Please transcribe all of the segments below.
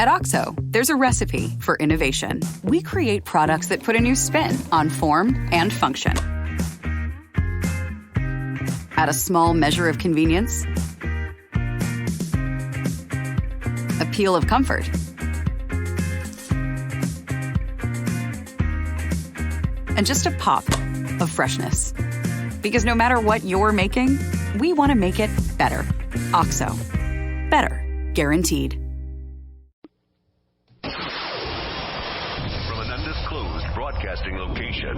At OXO, there's a recipe for innovation. We create products that put a new spin on form and function. Add a small measure of convenience, a peel of comfort, and just a pop of freshness. Because no matter what you're making, we want to make it better. OXO. Better. Guaranteed. From an undisclosed broadcasting location.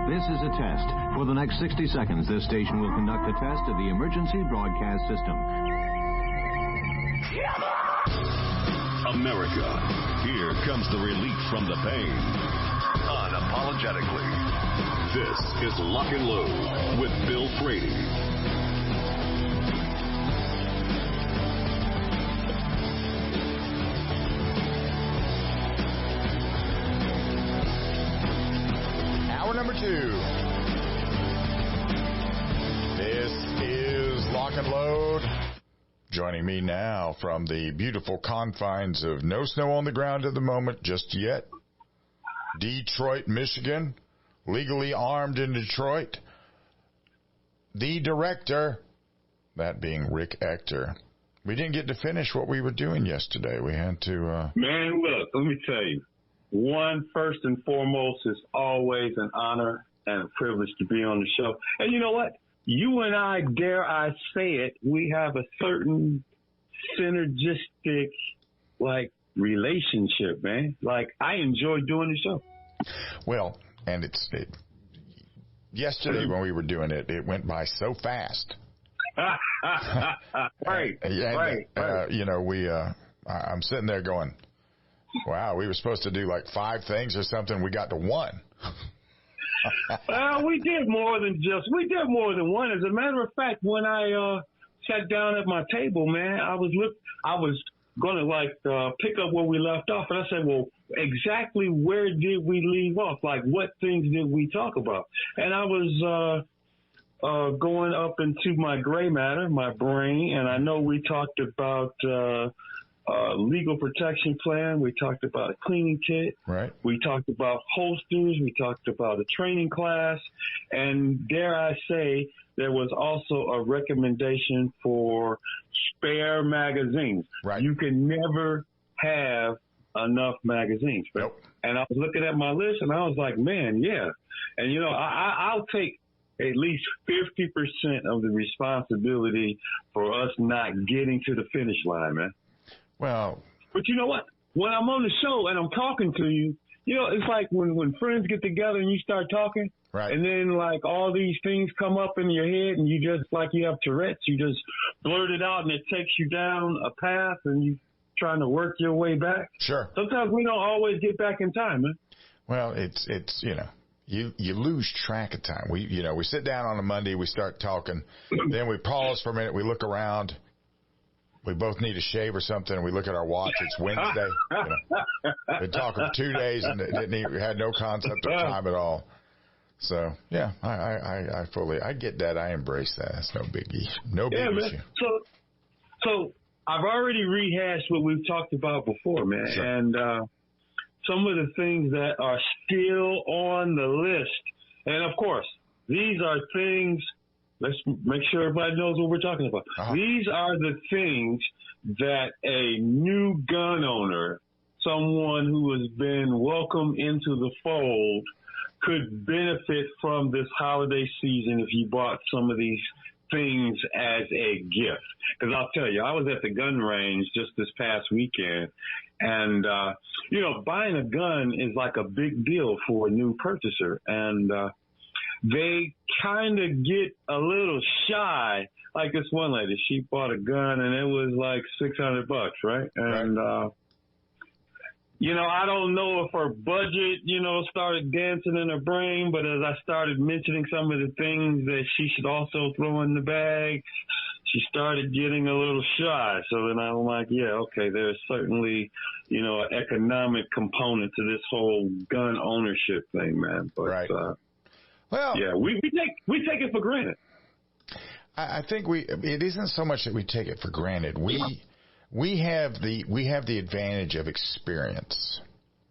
This is a test. For the next 60 seconds, this station will conduct a test of the emergency broadcast system. America, here comes the relief from the pain. Unapologetically. This is Lock and Load with Bill Frady. Hour number 2. This is Lock and Load. Joining me now from the beautiful confines of no snow on the ground at the moment just yet, Detroit, Michigan, legally armed in Detroit, the director, that being Rick Ector. We didn't get to finish what we were doing yesterday. We had to... Man, look, let me tell you. One, first and foremost, it's always an honor and a privilege to be on the show. And you know what? You and I, dare I say it, we have a certain synergistic, relationship, man. I enjoy doing the show. Well, and yesterday when we were doing it, it went by so fast. Right. I'm sitting there going, wow, we were supposed to do 5 things or something. We got to 1. Well, we did more than one. As a matter of fact, when I sat down at my table, man, I was going to pick up where we left off, and I said, well, exactly where did we leave off? What things did we talk about? And I was going up into my gray matter, my brain, and I know we talked about legal protection plan. We talked about a cleaning kit. Right. We talked about holsters. We talked about a training class. And dare I say, there was also a recommendation for spare magazines. Right. You can never have enough magazines. Nope. And I was looking at my list, and I was like, man, yeah. And, I'll take at least 50% of the responsibility for us not getting to the finish line, man. Well, but you know what? When I'm on the show and I'm talking to you, it's like when friends get together and you start talking, right. And then all these things come up in your head and you just you have Tourette's, you just blurt it out and it takes you down a path and you trying to work your way back. Sure. Sometimes we don't always get back in time, man. Well, it's you lose track of time. We sit down on a Monday, we start talking, then we pause for a minute, we look around. We both need a shave or something, and we look at our watch. It's Wednesday. Been talking for 2 days, and we had no concept of time at all. So, yeah, I fully get that. I embrace that. That's no biggie. No big issue. So I've already rehashed what we've talked about before, man. Sure. And some of the things that are still on the list. And, of course, these are things – let's make sure everybody knows what we're talking about. Uh-huh. These are the things that a new gun owner, someone who has been welcomed into the fold, could benefit from this holiday season if you bought some of these things as a gift. Because I'll tell you, I was at the gun range just this past weekend, and, buying a gun is like a big deal for a new purchaser. And, they kind of get a little shy. Like this one lady, she bought a gun and it was $600, right? And, I don't know if her budget, started dancing in her brain, but as I started mentioning some of the things that she should also throw in the bag, she started getting a little shy. So then I'm like, yeah, okay, there's certainly, an economic component to this whole gun ownership thing, man. But, right. Well, yeah, we take it for granted. I think it isn't so much that we take it for granted. We have the advantage of experience,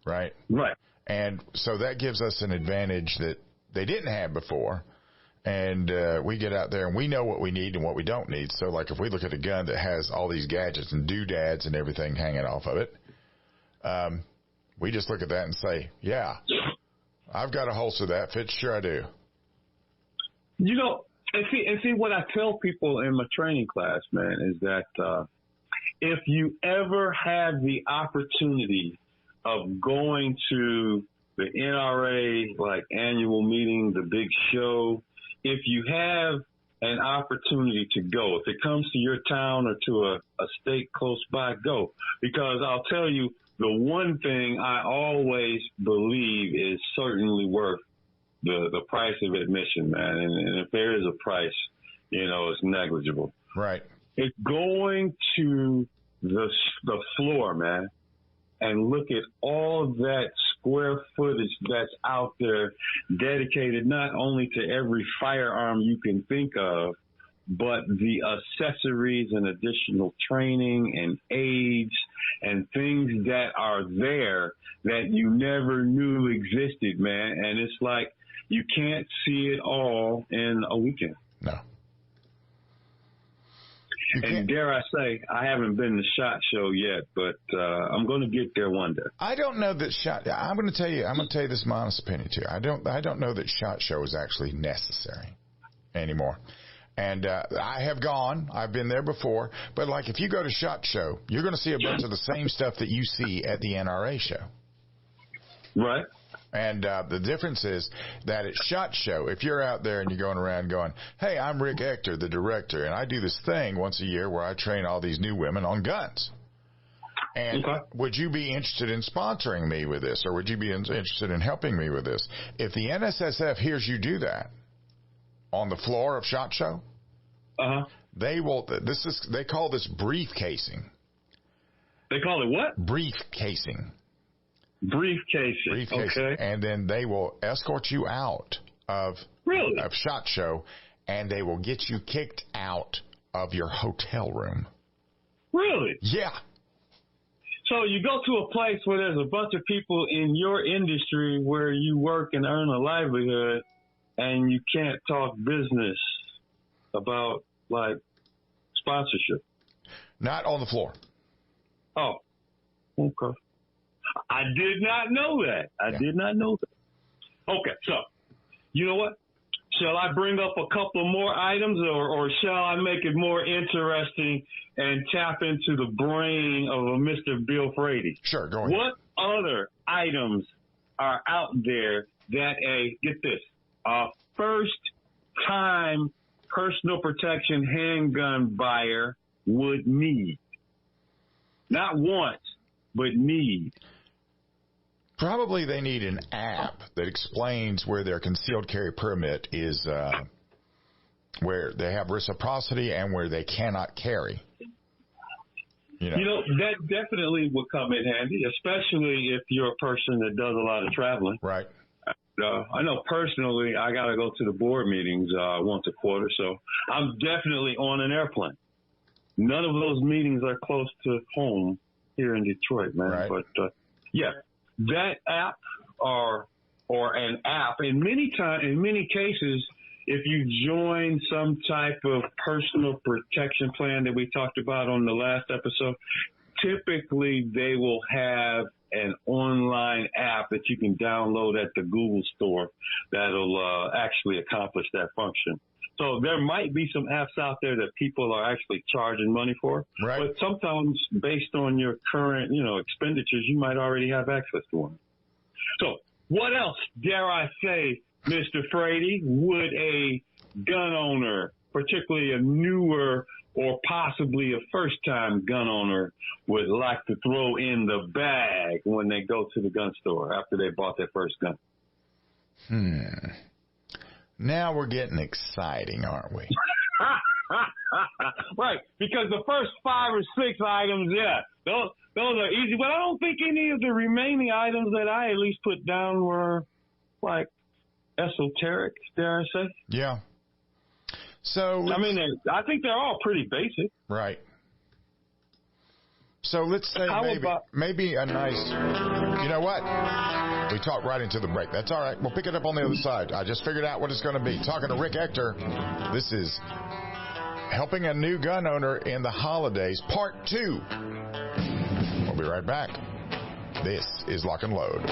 right? Right. And so that gives us an advantage that they didn't have before. And we get out there and we know what we need and what we don't need. So, like, if we look at a gun that has all these gadgets and doodads and everything hanging off of it, we just look at that and say, yeah, I've got a holster that fits. Sure I do. You know, and see what I tell people in my training class, man, is that if you ever have the opportunity of going to the NRA, like, annual meeting, the big show, if you have an opportunity to go, if it comes to your town or to a state close by, go. Because I'll tell you, the one thing I always believe is certainly worth the price of admission, man. And if there is a price, you know, it's negligible. Right. It's going to the floor, man, and look at all that square footage that's out there dedicated not only to every firearm you can think of, but the accessories and additional training and aids and things that are there that you never knew existed, man. And it's like you can't see it all in a weekend. No. And dare I say, I haven't been to SHOT Show yet, but I'm going to get there one day. I don't know that I'm going to tell you this my honest opinion too. I don't know that SHOT Show is actually necessary anymore. And I have gone. I've been there before. But, like, if you go to SHOT Show, you're going to see a bunch of the same stuff that you see at the NRA show. Right. And the difference is that at SHOT Show, if you're out there and you're going around going, hey, I'm Rick Ector, the director, and I do this thing once a year where I train all these new women on guns. And would you be interested in sponsoring me with this, or would you be interested in helping me with this? If the NSSF hears you do that on the floor of SHOT Show, they will. They call this briefcasing. They call it what? Briefcasing. Briefcasing. Okay. And then they will escort you out of SHOT Show, and they will get you kicked out of your hotel room. Really? Yeah. So you go to a place where there's a bunch of people in your industry where you work and earn a livelihood, and you can't talk business about, like, sponsorship. Not on the floor. Oh, okay. I did not know that. I did not know that. Okay, so, you know what? Shall I bring up a couple more items, or shall I make it more interesting and tap into the brain of a Mr. Bill Frady? Sure, go ahead. What other items are out there that get this, a first-time personal protection handgun buyer would need? Not want, but need. Probably they need an app that explains where their concealed carry permit is, where they have reciprocity and where they cannot carry. You know, that definitely would come in handy, especially if you're a person that does a lot of traveling. Right. I know personally I got to go to the board meetings once a quarter, so I'm definitely on an airplane. None of those meetings are close to home here in Detroit, man. Right. But, yeah. That app or an app, in many cases, if you join some type of personal protection plan that we talked about on the last episode, typically they will have an online app that you can download at the Google store that'll actually accomplish that function. So there might be some apps out there that people are actually charging money for. Right. But sometimes based on your current, expenditures, you might already have access to one. So what else, dare I say, Mr. Frady, would a gun owner, particularly a newer or possibly a first-time gun owner, would like to throw in the bag when they go to the gun store after they bought their first gun? Now we're getting exciting, aren't we? Right, because the first 5 or 6 items, those are easy. But I don't think any of the remaining items that I at least put down were, like, esoteric, dare I say? Yeah. So I mean, I think they're all pretty basic. Right. So let's say maybe a nice, you know what? We talked right into the break. That's all right. We'll pick it up on the other side. I just figured out what it's going to be. Talking to Rick Ector. This is Helping a New Gun Owner in the Holidays, Part 2. We'll be right back. This is Lock and Load.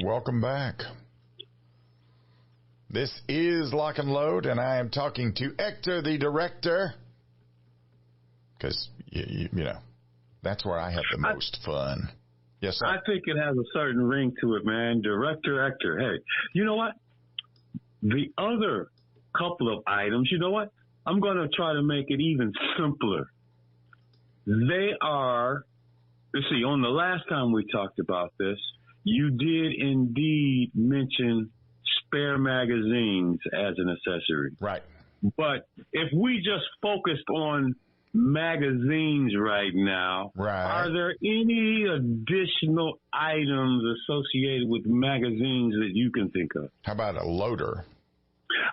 Welcome back. This is Lock and Load, and I am talking to Ector, the director, because, you know, that's where I have the most fun. Yes, sir. I think it has a certain ring to it, man. Director Ector. Hey, you know what? The other couple of items, you know what? I'm going to try to make it even simpler. They are, let's see, on the last time we talked about this, you did indeed mention spare magazines as an accessory. Right. But if we just focused on magazines right now, are there any additional items associated with magazines that you can think of? How about a loader?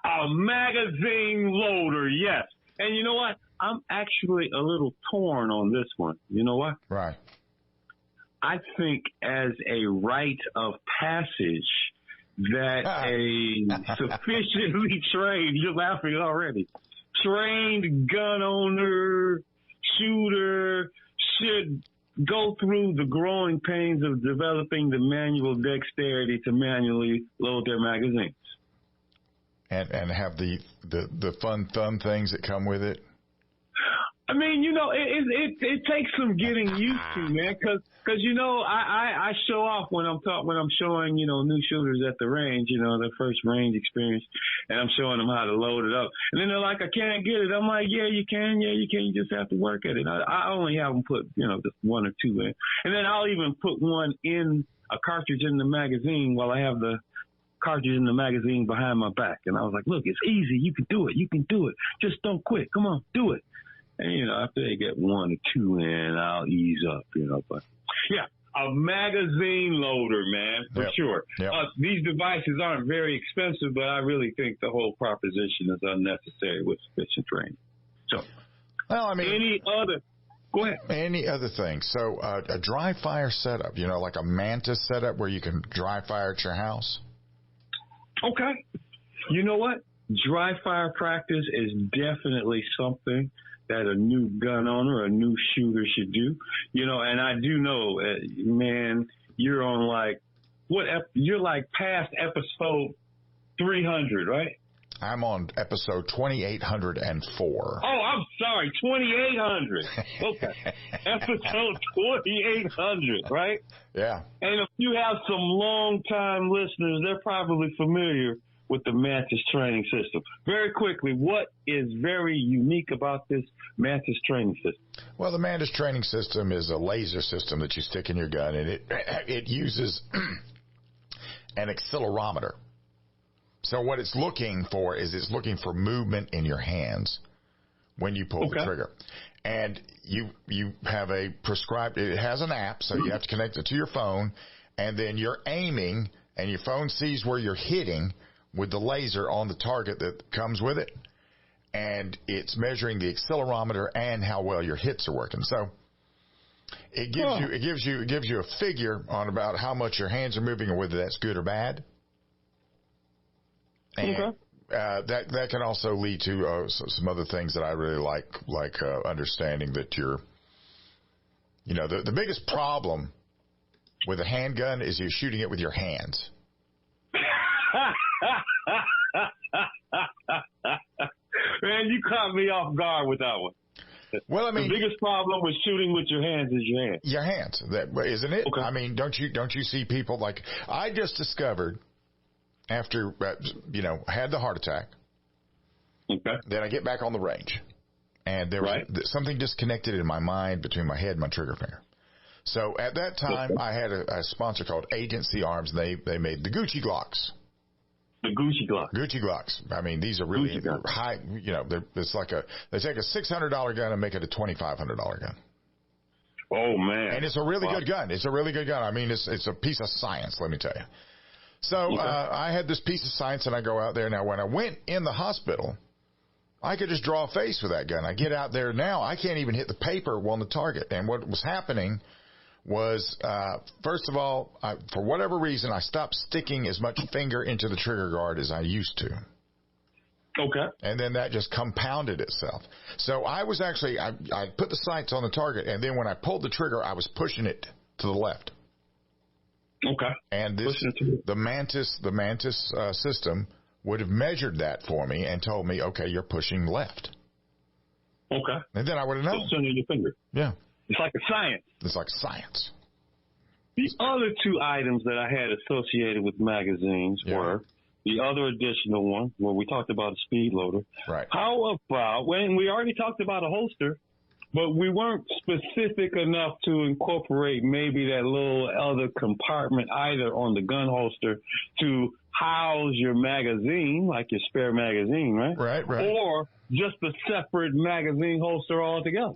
A magazine loader, yes. And you know what? I'm actually a little torn on this one. You know what? Right. I think as a rite of passage that a sufficiently trained, you're laughing already, trained gun owner, shooter should go through the growing pains of developing the manual dexterity to manually load their magazines. And have the fun things that come with it. I mean, you know, it takes some getting used to, man, because you know, I show off when I'm showing, you know, new shooters at the range, you know, their first range experience, and I'm showing them how to load it up. And then they're like, I can't get it. I'm like, yeah, you can. You just have to work at it. I only have them put, you know, just one or two in. And then I'll even put one in a cartridge in the magazine while I have the cartridge in the magazine behind my back. And I was like, look, it's easy. You can do it. You can do it. Just don't quit. Come on, do it. And, you know, after they get one or two in, I'll ease up, you know. But, yeah, a magazine loader, man, for sure. Yep. These devices aren't very expensive, but I really think the whole proposition is unnecessary with sufficient training. So, well, I mean, go ahead. Any other thing? So, a dry fire setup, you know, like a Mantis setup where you can dry fire at your house? Okay. You know what? Dry fire practice is definitely something that a new gun owner, a new shooter should do. You know, and I do know, man, you're on like, you're like past episode 300, right? I'm on episode 2804. Oh, I'm sorry, 2800. Okay. Episode 2800, right? Yeah. And if you have some long-time listeners, they're probably familiar with the Mantis training system. Very quickly, what is very unique about this Mantis training system? Well, the Mantis training system is a laser system that you stick in your gun, and it uses an accelerometer. So what it's looking for is it's looking for movement in your hands when you pull the trigger. And you have a prescribed, it has an app, so you have to connect it to your phone, and then you're aiming, and your phone sees where you're hitting with the laser on the target that comes with it, and it's measuring the accelerometer and how well your hits are working. So it gives you a figure on about how much your hands are moving and whether that's good or bad. And that can also lead to some other things that I really like understanding that you're, you know, the biggest problem with a handgun is you're shooting it with your hands. Man, you caught me off guard with that one. Well, I mean, the biggest problem with shooting with your hands is your hands. Your hands, isn't it? Okay. I mean, don't you see people like I just discovered after had the heart attack. Okay. Then I get back on the range, and there was something disconnected in my mind between my head and my trigger finger. So at that time, I had a sponsor called Agency Arms, and they made the Gucci Glocks. The Gucci Glocks. Gucci Glocks. I mean, these are really high. It's like they take a $600 gun and make it a $2,500 gun. Oh man! And it's a really good gun. It's a really good gun. I mean, it's a piece of science. Let me tell you. So I had this piece of science, and I go out there. Now, when I went in the hospital, I could just draw a face with that gun. I get out there now, I can't even hit the paper on the target. And what was happening was, first of all, for whatever reason, I stopped sticking as much finger into the trigger guard as I used to. Okay. And then that just compounded itself. So I was actually, I put the sights on the target, and then when I pulled the trigger, I was pushing it to the left. Okay. And the Mantis system would have measured that for me and told me, okay, you're pushing left. Okay. And then I would have known. Just under your finger. Yeah. It's like a science. It's like science. The other two items that I had associated with magazines were the other additional one where we talked about a speed loader. Right. How about when we already talked about a holster, but we weren't specific enough to incorporate maybe that little other compartment either on the gun holster to house your magazine, like your spare magazine, right? Right. Or just a separate magazine holster altogether.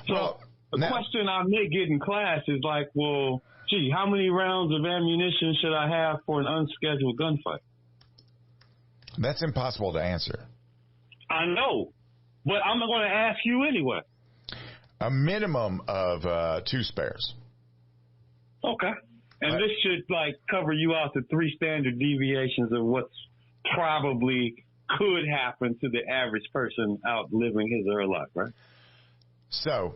So the question I may get in class is like, well, gee, how many rounds of ammunition should I have for an unscheduled gunfight? That's impossible to answer. I know, but I'm going to ask you anyway. A minimum of 2 spares. Okay. And this should cover you out to 3 standard deviations of what's probably could happen to the average person out living his or her life, right? So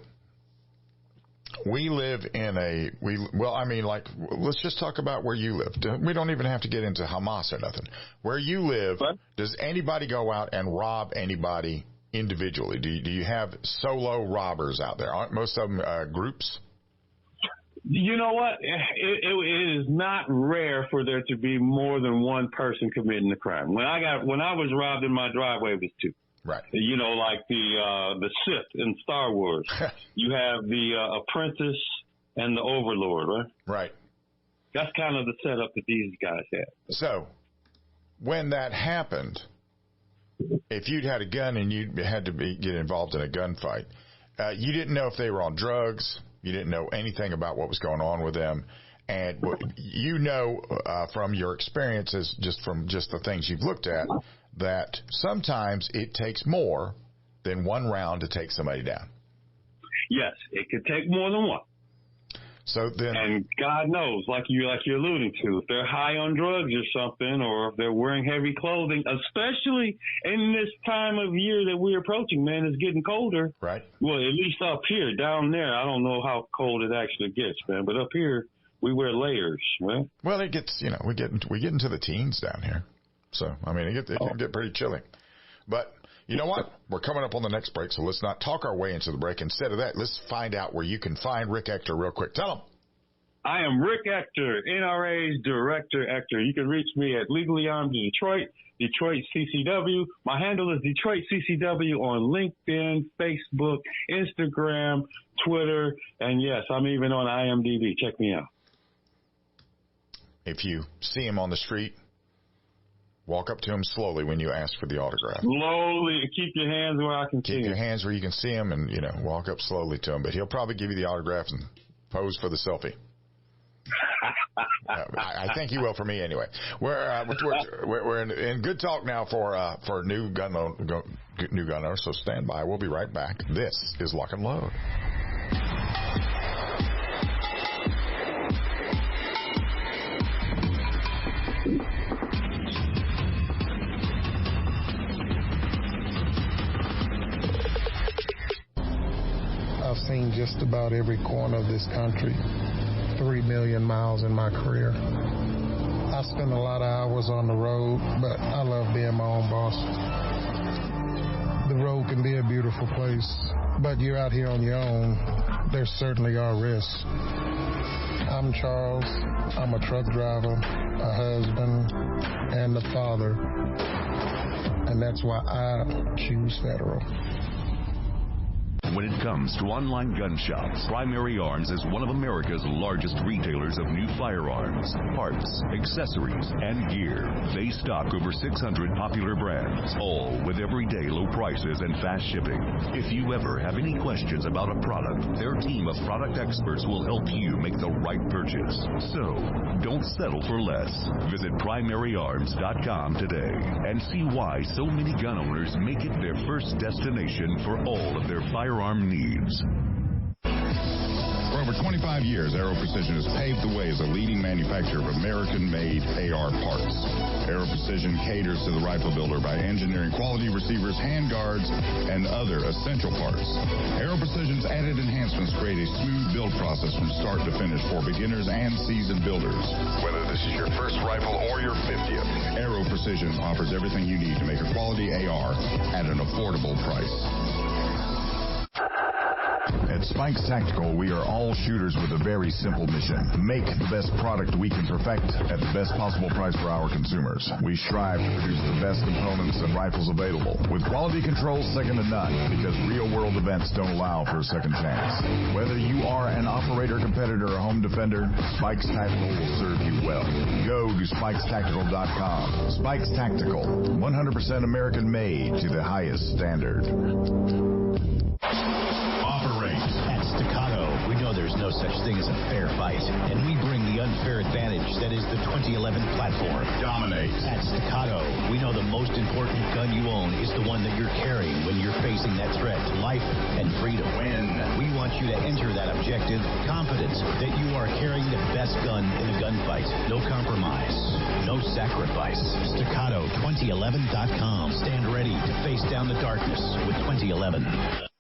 we live in let's just talk about where you live. We don't even have to get into Hamas or nothing. Where you live, does anybody go out and rob anybody individually? Do you have solo robbers out there? Aren't most of them groups? You know what? It is not rare for there to be more than one person committing the crime. When I was robbed in my driveway, it was 2. Right. You know, like the Sith in Star Wars. You have the apprentice and the overlord, right? Right. That's kind of the setup that these guys had. So when that happened, if you'd had a gun and you had to get involved in a gunfight, you didn't know if they were on drugs. You didn't know anything about what was going on with them. And from your experiences, just the things you've looked at, that sometimes it takes more than one round to take somebody down. Yes, it could take more than one. So then, and God knows, like you're alluding to, if they're high on drugs or something, or if they're wearing heavy clothing, especially in this time of year that we're approaching, man, it's getting colder. Right. Well, at least up here, down there, I don't know how cold it actually gets, man, but up here we wear layers, right? Well, it gets, we get into the teens down here, so I mean, it can get pretty chilly. But you know what? We're coming up on the next break, so let's not talk our way into the break. Instead of that, let's find out where you can find Rick Ector real quick. Tell him. I am Rick Ector, NRA's Director Ector. You can reach me at Legally Armed Detroit, Detroit CCW. My handle is Detroit CCW on LinkedIn, Facebook, Instagram, Twitter, and yes, I'm even on IMDb. Check me out. If you see him on the street, walk up to him slowly when you ask for the autograph. Slowly. Keep your hands where I can see him. Keep your hands where you can see him and, walk up slowly to him. But he'll probably give you the autograph and pose for the selfie. I think he will for me anyway. We're in good talk now for new gun owners, so stand by. We'll be right back. This is Lock and Load. I've seen just about every corner of this country, 3 million miles in my career. I spend a lot of hours on the road, but I love being my own boss. the road can be a beautiful place, but you're out here on your own. There certainly are risks. I'm Charles. I'm a truck driver, a husband, and a father. And that's why I choose Federal. When it comes to online gun shops, Primary Arms is one of America's largest retailers of new firearms, parts, accessories, and gear. They stock over 600 popular brands, all with everyday low prices and fast shipping. If you ever have any questions about a product, their team of product experts will help you make the right purchase. So, don't settle for less. Visit primaryarms.com today and see why so many gun owners make it their first destination for all of their firearm needs. For over 25 years, Aero Precision has paved the way as a leading manufacturer of American-made AR parts. Aero Precision caters to the rifle builder by engineering quality receivers, handguards, and other essential parts. Aero Precision's added enhancements create a smooth build process from start to finish for beginners and seasoned builders. Whether this is your first rifle or your 50th, Aero Precision offers everything you need to make a quality AR at an affordable price. At Spikes Tactical, we are all shooters with a very simple mission. Make the best product we can perfect at the best possible price for our consumers. We strive to produce the best components and rifles available, with quality control second to none, because real-world events don't allow for a second chance. Whether you are an operator, competitor, or home defender, Spikes Tactical will serve you well. Go to spikestactical.com. Spikes Tactical, 100% American-made to the highest standard. At Staccato, we know there's no such thing as a fair fight, and we bring the unfair advantage that is the 2011 platform. Dominate. At Staccato, we know the most important gun you own is the one that you're carrying when you're facing that threat to life and freedom. Win. We want you to enter that objective confident that you are carrying the best gun in a gunfight. No compromise. No sacrifice. Staccato2011.com. Stand ready to face down the darkness with 2011.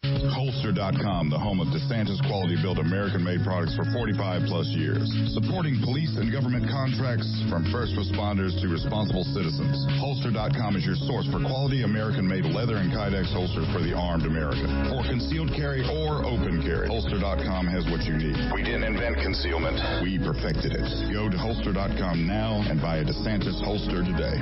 Holster.com, the home of DeSantis quality-built American-made products for 45-plus years. Supporting police and government contracts from first responders to responsible citizens. Holster.com is your source for quality American-made leather and Kydex holsters for the armed American. For concealed carry or open carry, Holster.com has what you need. We didn't invent concealment. We perfected it. Go to Holster.com now and buy a DeSantis holster today.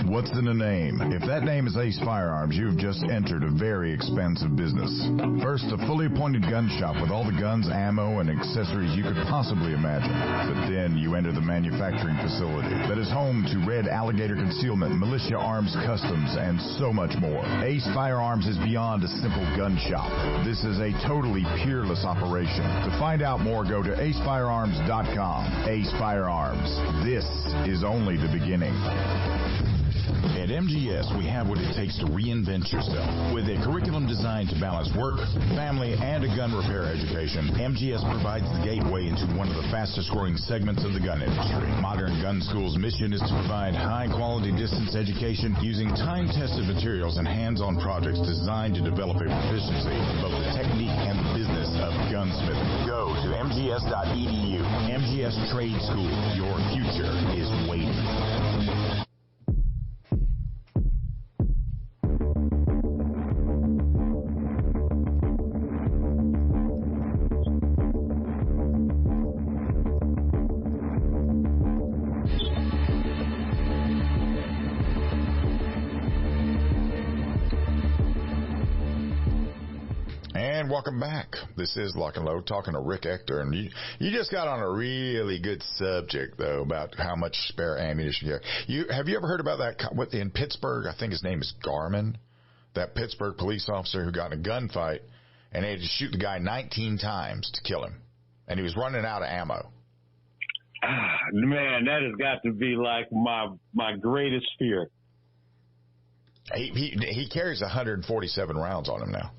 What's in a name? If that name is Ace Firearms, you've just entered a very expansive business. First, a fully appointed gun shop with all the guns, ammo, and accessories you could possibly imagine. But then you enter the manufacturing facility that is home to Red Alligator Concealment, Militia Arms Customs, and so much more. Ace Firearms is beyond a simple gun shop. This is a totally peerless operation. To find out more, go to acefirearms.com. Ace Firearms. This is only the beginning. At MGS, we have what it takes to reinvent yourself. With a curriculum designed to balance work, family, and a gun repair education, MGS provides the gateway into one of the fastest-growing segments of the gun industry. Modern Gun School's mission is to provide high-quality distance education using time-tested materials and hands-on projects designed to develop a proficiency in both the technique and the business of gunsmithing. Go to mgs.edu. MGS Trade School. Your future is waiting. And welcome back. This is Lock and Load, talking to Rick Ector. And you just got on a really good subject, though, about how much spare ammunition you have. Have you ever heard about that in Pittsburgh? I think his name is Garman, that Pittsburgh police officer who got in a gunfight, and they had to shoot the guy 19 times to kill him. And he was running out of ammo. Man, that has got to be like my greatest fear. He carries 147 rounds on him now.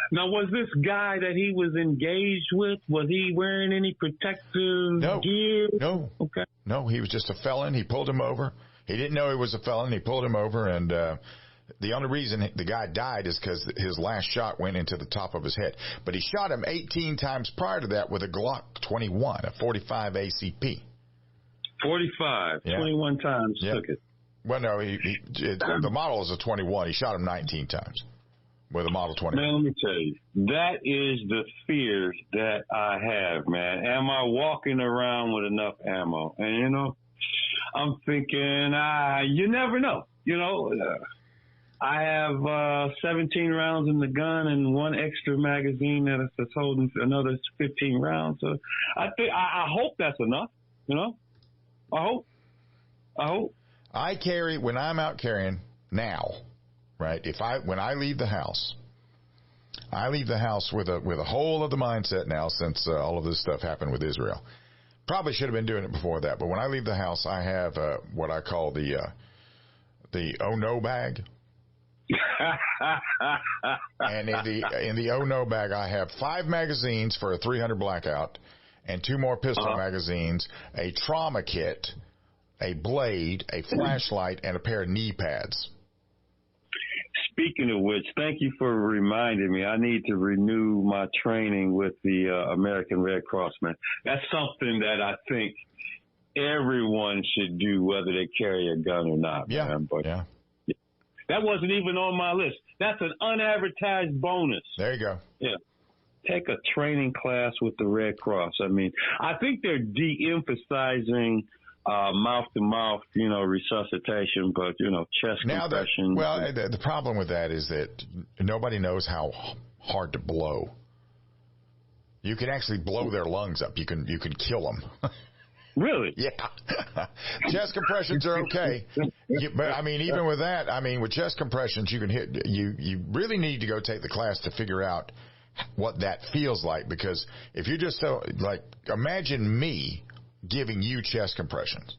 Now, was this guy that he was engaged with, was he wearing any protective gear? No. Okay. No, he was just a felon. He pulled him over. He didn't know he was a felon. He pulled him over, and the only reason the guy died is because his last shot went into the top of his head. But he shot him 18 times prior to that with a Glock 21, a 45 ACP. 45, yeah. 21 times took it. Well, no, the model is a 21. He shot him 19 times with a Model 21. Man, let me tell you, that is the fear that I have, man. Am I walking around with enough ammo? And, I'm thinking, you never know. I have 17 rounds in the gun and one extra magazine that's holding another 15 rounds. So I hope that's enough. I hope. I carry, when I'm out carrying now, right? When I leave the house with a whole other mindset now since all of this stuff happened with Israel. Probably should have been doing it before that, but when I leave the house, I have what I call the oh no bag. And in the oh no bag, I have 5 magazines for a 300 blackout, and 2 more pistol magazines, a trauma kit, a blade, a flashlight, and a pair of knee pads. Speaking of which, thank you for reminding me. I need to renew my training with the American Red Cross, man. That's something that I think everyone should do, whether they carry a gun or not. Yeah, man. But yeah. That wasn't even on my list. That's an unadvertised bonus. There you go. Yeah. Take a training class with the Red Cross. I mean, I think they're de-emphasizing mouth-to-mouth, resuscitation, but, chest compression. The problem with that is that nobody knows how hard to blow. You can actually blow their lungs up. You can kill them. Really? Yeah. Chest compressions are okay. But, even with that, with chest compressions, you can hit, you really need to go take the class to figure out what that feels like, because if you're just imagine me giving you chest compressions.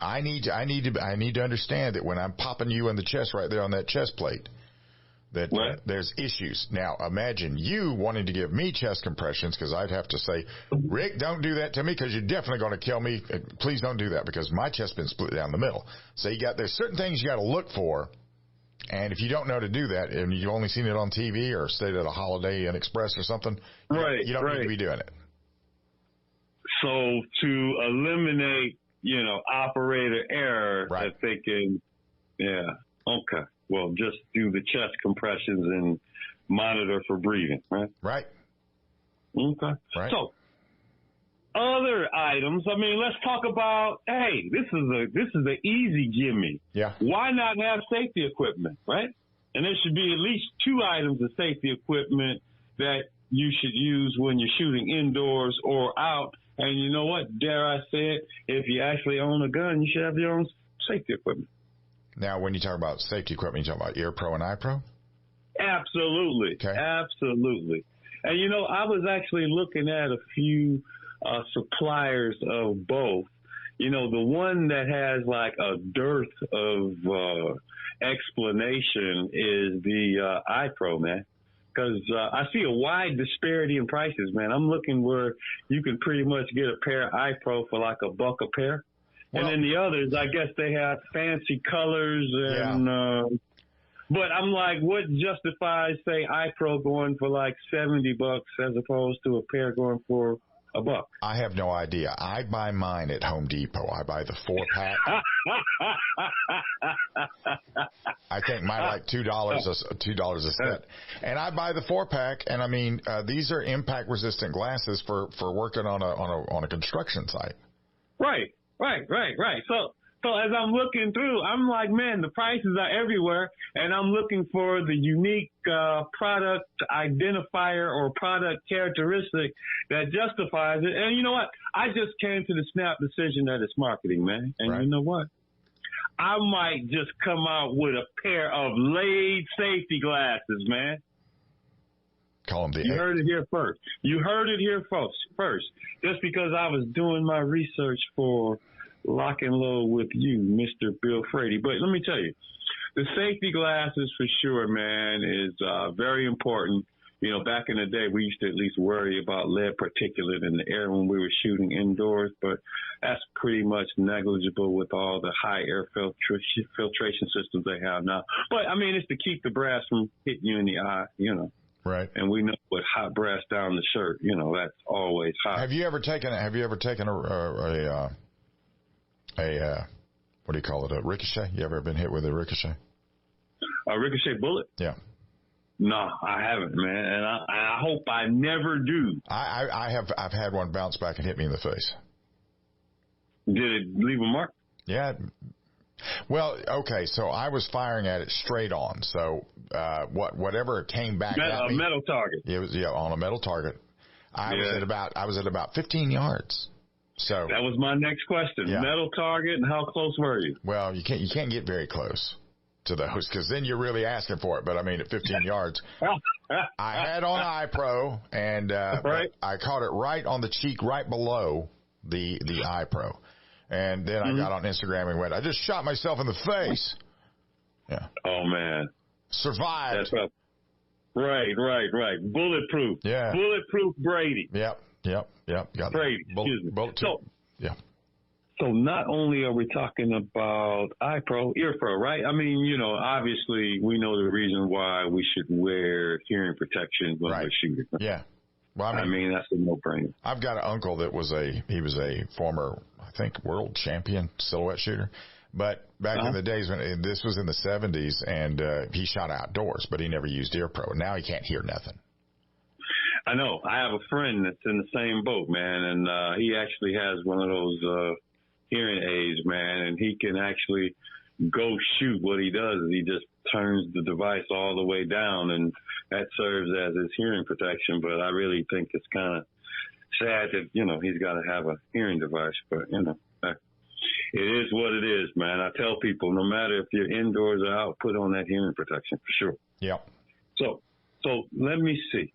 I need to understand that when I'm popping you in the chest right there on that chest plate, that there's issues. Now, imagine you wanting to give me chest compressions, because I'd have to say, Rick, don't do that to me, because you're definitely going to kill me. Please don't do that, because my chest's been split down the middle. So there's certain things you got to look for, and if you don't know how to do that, and you've only seen it on TV or stayed at a Holiday Inn Express or something, you don't need to be doing it. So to eliminate, operator error, they're thinking, okay, well, just do the chest compressions and monitor for breathing, right? Right. Okay. Right. So other items, let's talk about, hey, this is an easy gimme. Yeah. Why not have safety equipment, right? And there should be at least 2 items of safety equipment that you should use when you're shooting indoors or out. And you know what? Dare I say it, if you actually own a gun, you should have your own safety equipment. Now, when you talk about safety equipment, you talk about Ear Pro and Eye Pro? Absolutely. Okay. Absolutely. And, I was actually looking at a few suppliers of both. The one that has like a dearth of explanation is the Eye Pro, man. Because I see a wide disparity in prices, man. I'm looking where you can pretty much get a pair of Eye Pro for like $1 a pair. Well, and then the others, I guess they have fancy colors and, but I'm like, what justifies, say, Eye Pro going for like $70 as opposed to a pair going for $1? I have no idea. I buy mine at Home Depot. I buy the 4-pack. I think mine like $2 a set. And I buy the 4-pack, and these are impact resistant glasses for working on a construction site. Right. So as I'm looking through, I'm like, man, the prices are everywhere, and I'm looking for the unique product identifier or product characteristic that justifies it. And you know what? I just came to the snap decision that it's marketing, man. And you know what? I might just come out with a pair of laid safety glasses, man. Call them You heard it here first. You heard it here first. Just because I was doing my research for Lock and Load with you, Mr. Bill Frady. But let me tell you, the safety glasses for sure, man, is very important. Back in the day, we used to at least worry about lead particulate in the air when we were shooting indoors, but that's pretty much negligible with all the high air filtration systems they have now. But, it's to keep the brass from hitting you in the eye, Right. And we know with hot brass down the shirt, that's always hot. Have you ever taken a what do you call it, a ricochet? You ever been hit with a ricochet? A ricochet bullet? Yeah. No, I haven't, man, and I hope I never do. I've had one bounce back and hit me in the face. Did it leave a mark? Yeah. Well, okay, so I was firing at it straight on. So whatever came back at me, a metal target. It was on a metal target. I was at about 15 yards. So that was my next question. Yeah. Metal target, and how close were you? Well, you can't get very close to those, because then you're really asking for it. But I mean, at 15 yards, I had on iPro, and right. I caught it right on the cheek, right below the iPro, and then I got on Instagram and went, I just shot myself in the face. Yeah. Oh man. Survived. That's right. Right. Bulletproof. Yeah. Bulletproof Brady. Yep. Got Brady. Yeah. So not only are we talking about iPro, EarPro, right? I mean, obviously we know the reason why we should wear hearing protection when we're shooting. Yeah. Well, I mean that's a no-brainer. I've got an uncle that was a former, I think, world champion silhouette shooter. But back in the days when this was in the 70s, and he shot outdoors, but he never used EarPro. Now he can't hear nothing. I know. I have a friend that's in the same boat, man, and he actually has one of those hearing aids, man, and he can actually go shoot. What he does is he just turns the device all the way down, and that serves as his hearing protection. But I really think it's kind of sad that, he's got to have a hearing device. But, it is what it is, man. I tell people, no matter if you're indoors or out, put on that hearing protection for sure. Yep. So let me see.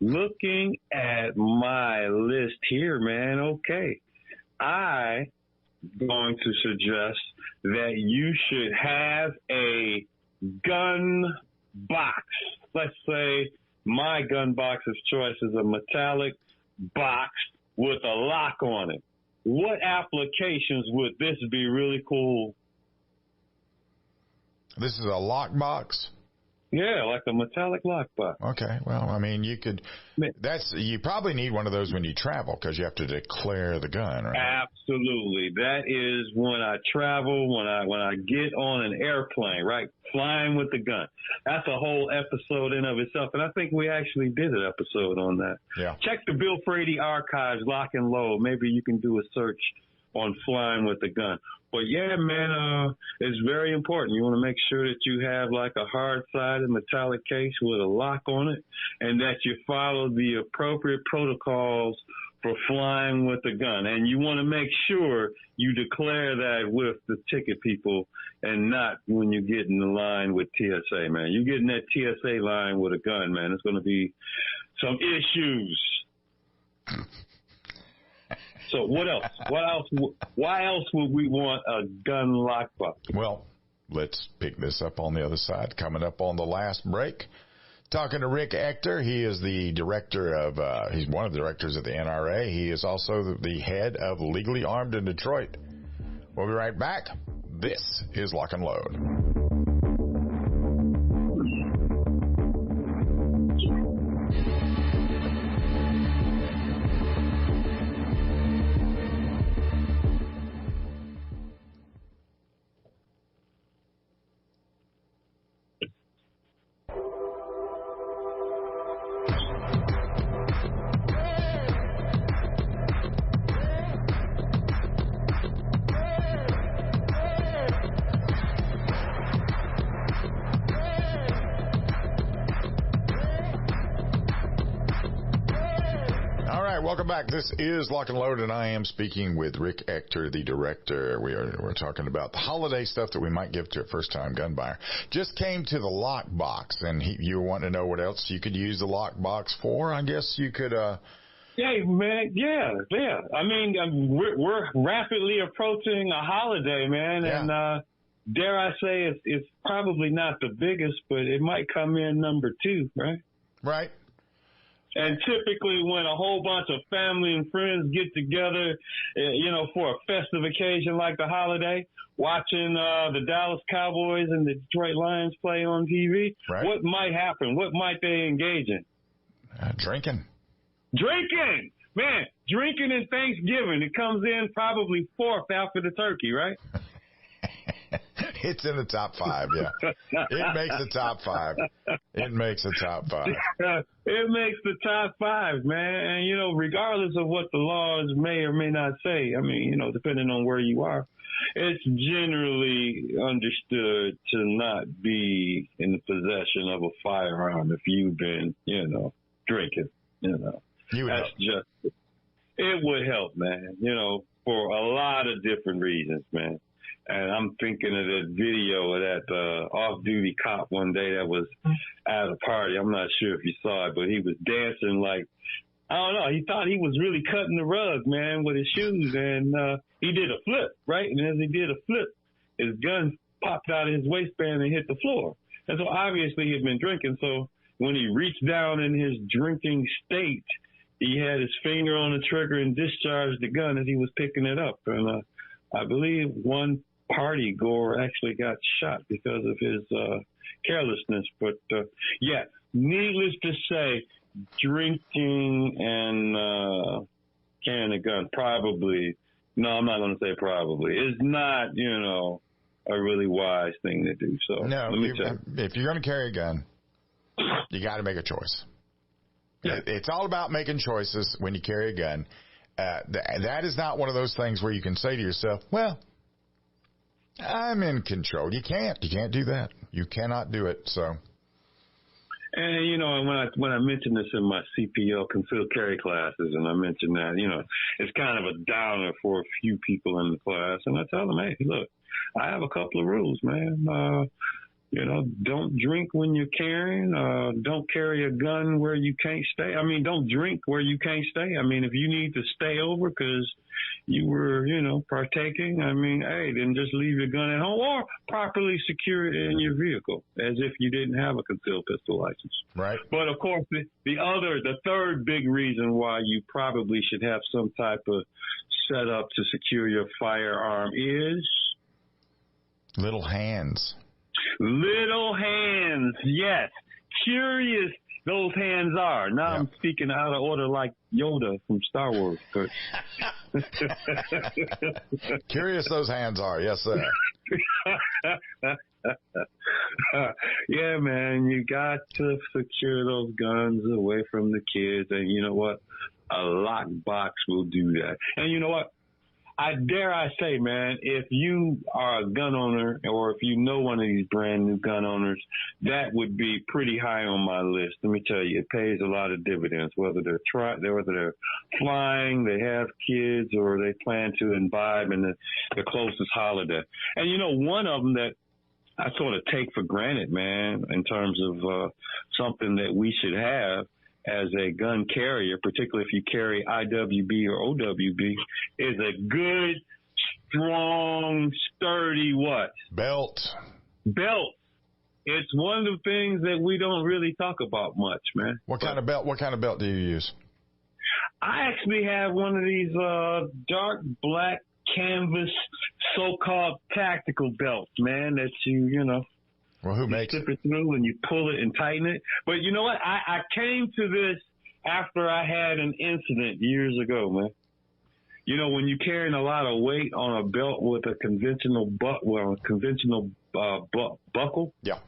Looking at my list here, man, okay. I'm going to suggest that you should have a gun box. Let's say my gun box of choice is a metallic box with a lock on it. What applications would this be really cool? This is a lock box? Yeah, like a metallic lock box. Okay. Well, I mean, you probably need one of those when you travel, because you have to declare the gun, right? Absolutely. That is when I travel, when I get on an airplane, right? Flying with the gun. That's a whole episode in of itself. And I think we actually did an episode on that. Yeah. Check the Bill Frady archives, lock and load. Maybe you can do a search on flying with the gun. But yeah, man, it's very important. You want to make sure that you have like a hard-sided metallic case with a lock on it, and that you follow the appropriate protocols for flying with the gun. And you want to make sure you declare that with the ticket people, and not when you get in the line with TSA, man. You get in that TSA line with a gun, man, it's going to be some issues. So what else? Why else would we want a gun lockbox? Well, let's pick this up on the other side. Coming up on the last break, talking to Rick Ector. He is the director of, he's one of the directors of the NRA. He is also the head of Legally Armed in Detroit. We'll be right back. This is Lock and Load. Welcome back. This is Lock and Load, and I am speaking with Rick Ector, the director. We're talking about the holiday stuff that we might give to a first-time gun buyer. Just came to the lock box, and you want to know what else you could use the lock box for? I guess you could. Hey, man, yeah. I mean, we're rapidly approaching a holiday, man, and dare I say it's probably not the biggest, but it might come in number 2, right? Right. And typically when a whole bunch of family and friends get together, for a festive occasion like the holiday, watching the Dallas Cowboys and the Detroit Lions play on TV, what might happen? What might they engage in? Drinking. Drinking! Man, drinking in Thanksgiving. It comes in probably 4th after the turkey, right? It's in the top 5, yeah. It makes the top 5. It makes the top 5. It makes the top 5, man. And, regardless of what the laws may or may not say, I mean, depending on where you are, it's generally understood to not be in the possession of a firearm if you've been, drinking, That's just, it would help, man, for a lot of different reasons, man. And I'm thinking of that video of that off-duty cop one day that was at a party. I'm not sure if you saw it, but he was dancing like, I don't know, he thought he was really cutting the rug, man, with his shoes. And he did a flip, right? And as he did a flip, his gun popped out of his waistband and hit the floor. And so obviously he had been drinking. So when he reached down in his drinking state, he had his finger on the trigger and discharged the gun as he was picking it up. And I believe one party goer actually got shot because of his carelessness. But, yeah, needless to say, drinking and carrying a gun probably, no, I'm not going to say probably, is not, a really wise thing to do. So no, if you're going to carry a gun, you got to make a choice. Yeah. It's all about making choices when you carry a gun. That is not one of those things where you can say to yourself, well, I'm in control. You can't do that. You cannot do it. So. And, when I mentioned this in my CPL concealed carry classes, and I mentioned that, it's kind of a downer for a few people in the class. And I tell them, hey, look, I have a couple of rules, man. Don't drink when you're carrying. Don't carry a gun where you can't stay. I mean, don't drink where you can't stay. I mean, if you need to stay over because you were, partaking, I mean, hey, then just leave your gun at home or properly secure it in your vehicle as if you didn't have a concealed pistol license. Right. But, of course, the third big reason why you probably should have some type of setup to secure your firearm is little hands. Little hands, yes. Curious those hands are. Now I'm speaking out of order like Yoda from Star Wars. But curious those hands are, yes, sir. Yeah, man, you got to secure those guns away from the kids. And you know what? A lockbox will do that. And you know what? I say, man, if you are a gun owner or if you know one of these brand new gun owners, that would be pretty high on my list. Let me tell you, it pays a lot of dividends, whether they're flying, they have kids, or they plan to imbibe in the closest holiday. And, one of them that I sort of take for granted, man, in terms of something that we should have as a gun carrier, particularly if you carry IWB or OWB, is a good, strong, sturdy what? Belt. It's one of the things that we don't really talk about much, man. What kind of belt do you use? I actually have one of these dark black canvas so-called tactical belts, man, that you Well, who makes it? Slip it through and you pull it and tighten it. But you know what? I came to this after I had an incident years ago, man. When you're carrying a lot of weight on a belt with a conventional buckle. Yeah.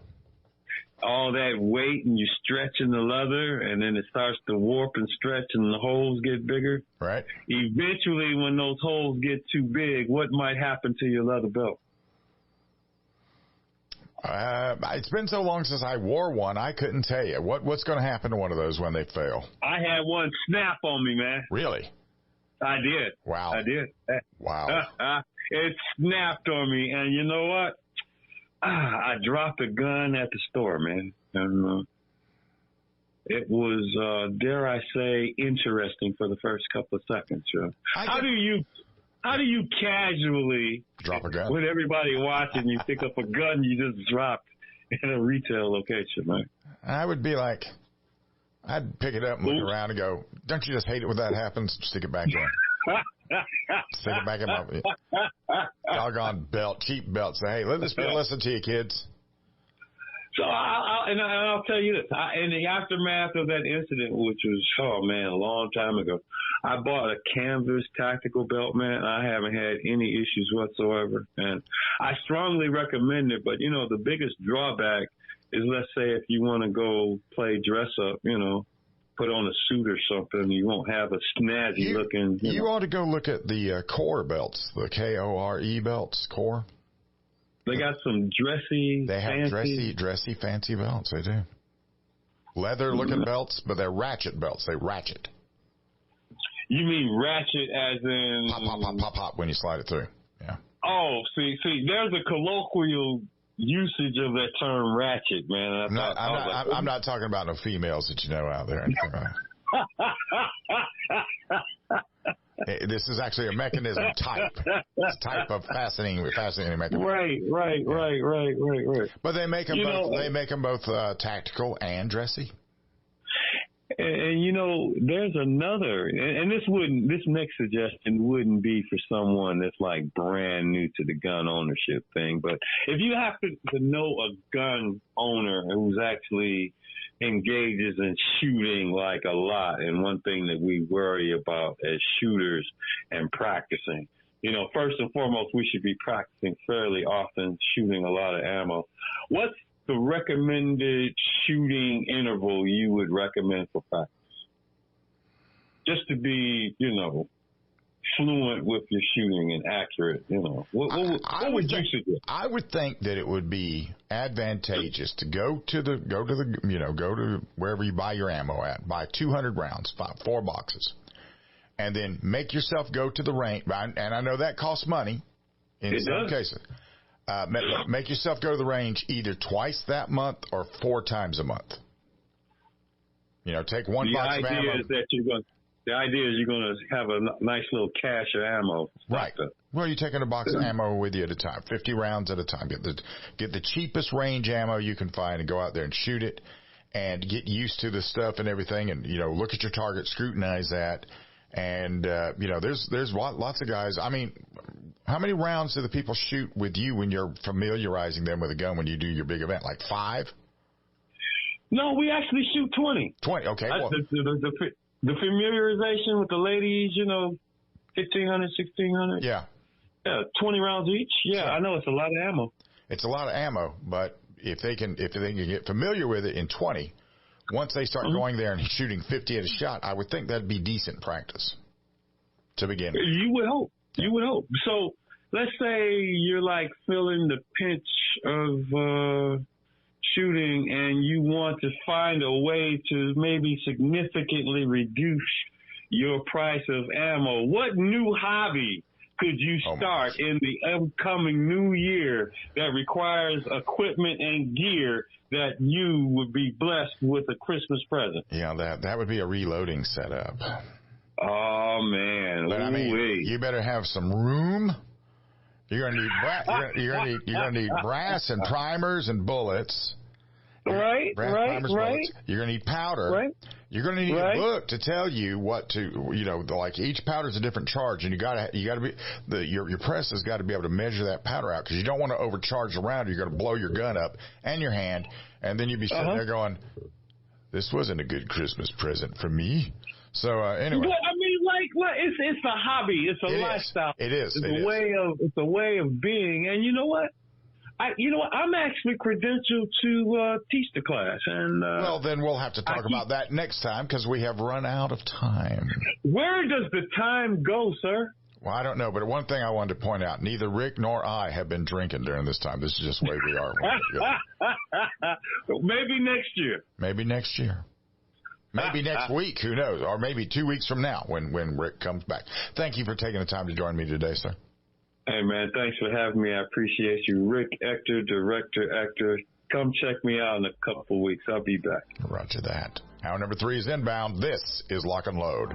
All that weight and you're stretching the leather and then it starts to warp and stretch and the holes get bigger. Right. Eventually, when those holes get too big, what might happen to your leather belt? It's been so long since I wore one, I couldn't tell you. What's going to happen to one of those when they fail? I had one snap on me, man. Really? I did. Wow. I did. Wow. It snapped on me, and you know what? I dropped a gun at the store, man. And it was, dare I say, interesting for the first couple of seconds. How do you casually drop a gun with everybody watching? You pick up a gun you just dropped in a retail location, right? I would be like, I'd pick it up and look around and go, don't you just hate it when that happens? Stick it back in. Stick it back in my doggone belt, cheap belt. Say, hey, let this be a lesson to you, kids. So I'll tell you this. In the aftermath of that incident, which was, a long time ago, I bought a canvas tactical belt, man. I haven't had any issues whatsoever. And I strongly recommend it. But, you know, the biggest drawback is, let's say, if you want to go play dress up, you know, put on a suit or something, you won't have a snazzy looking. You ought to go look at the core belts, the KORE belts, core. They got some dressy, They have fancy. dressy, fancy belts. They do. Leather-looking belts, but they're ratchet belts. They ratchet. You mean ratchet as in... Pop, pop, pop, pop, pop when you slide it through. Yeah. Oh, see, there's a colloquial usage of that term ratchet, man. I'm not talking about no females that you know out there. This is actually a mechanism type. It's type of fascinating mechanism. Right. But they make them both. They make them both tactical and dressy. And you know, there's another, and this next suggestion wouldn't be for someone that's like brand new to the gun ownership thing. But if you happen to know a gun owner who's actually engages in shooting like a lot, and one thing that we worry about as shooters and practicing, you know, first and foremost, we should be practicing fairly often, shooting a lot of ammo. What's the recommended shooting interval you would recommend for practice? Just to be, you know, fluent with your shooting and accurate, you know. What would you suggest? I would think that it would be advantageous to go to wherever you buy your ammo at, buy 200 rounds, 4 boxes, and then make yourself go to the range. And I know that costs money in some cases. Make yourself go to the range either twice that month or 4 times a month. You know, take one box of ammo. The idea is you're going to have a nice little cache of ammo. Right. Well, you're taking a box of ammo with you at a time, 50 rounds at a time. Get the cheapest range ammo you can find and go out there and shoot it and get used to the stuff and everything. And, you know, look at your target, scrutinize that. And, you know, there's lots of guys. I mean, how many rounds do the people shoot with you when you're familiarizing them with a gun when you do your big event? Like 5? No, we actually shoot 20. 20, okay. The familiarization with the ladies, you know, 1,500, 1,600. Yeah. Yeah, 20 rounds each. Yeah, I know it's a lot of ammo. It's a lot of ammo, but if they can get familiar with it in 20, once they start going there and shooting 50 at a shot, I would think that'd be decent practice to begin with. You would hope. You would hope. So let's say you're like feeling the pinch of shooting and you want to find a way to maybe significantly reduce your price of ammo. What new hobby could you start in the upcoming new year that requires equipment and gear that you would be blessed with a Christmas present? Yeah, that would be a reloading setup. Oh man! But I mean, you better have some room. You're gonna need brass and primers and bullets. Right. Bullets. You're gonna need powder. Right. You're gonna need a book to tell you what to, you know, like each powder's a different charge, and you gotta be your press has got to be able to measure that powder out because you don't want to overcharge the round. You're gonna blow your gun up and your hand, and then you'd be sitting there going, "This wasn't a good Christmas present for me." So anyway, well, I mean, like, it's a hobby, it's a lifestyle. It is. It's a way of being, and you know what? I'm actually credentialed to teach the class, and well, then we'll have to talk about that next time because we have run out of time. Where does the time go, sir? Well, I don't know, but one thing I wanted to point out: neither Rick nor I have been drinking during this time. This is just the way we are. Maybe next year. Maybe next year. Maybe next week, who knows? Or maybe 2 weeks from now when Rick comes back. Thank you for taking the time to join me today, sir. Hey, man, thanks for having me. I appreciate you. Rick Ector, Director Ector. Come check me out in a couple of weeks. I'll be back. Roger that. Hour number 3 is inbound. This is Lock and Load.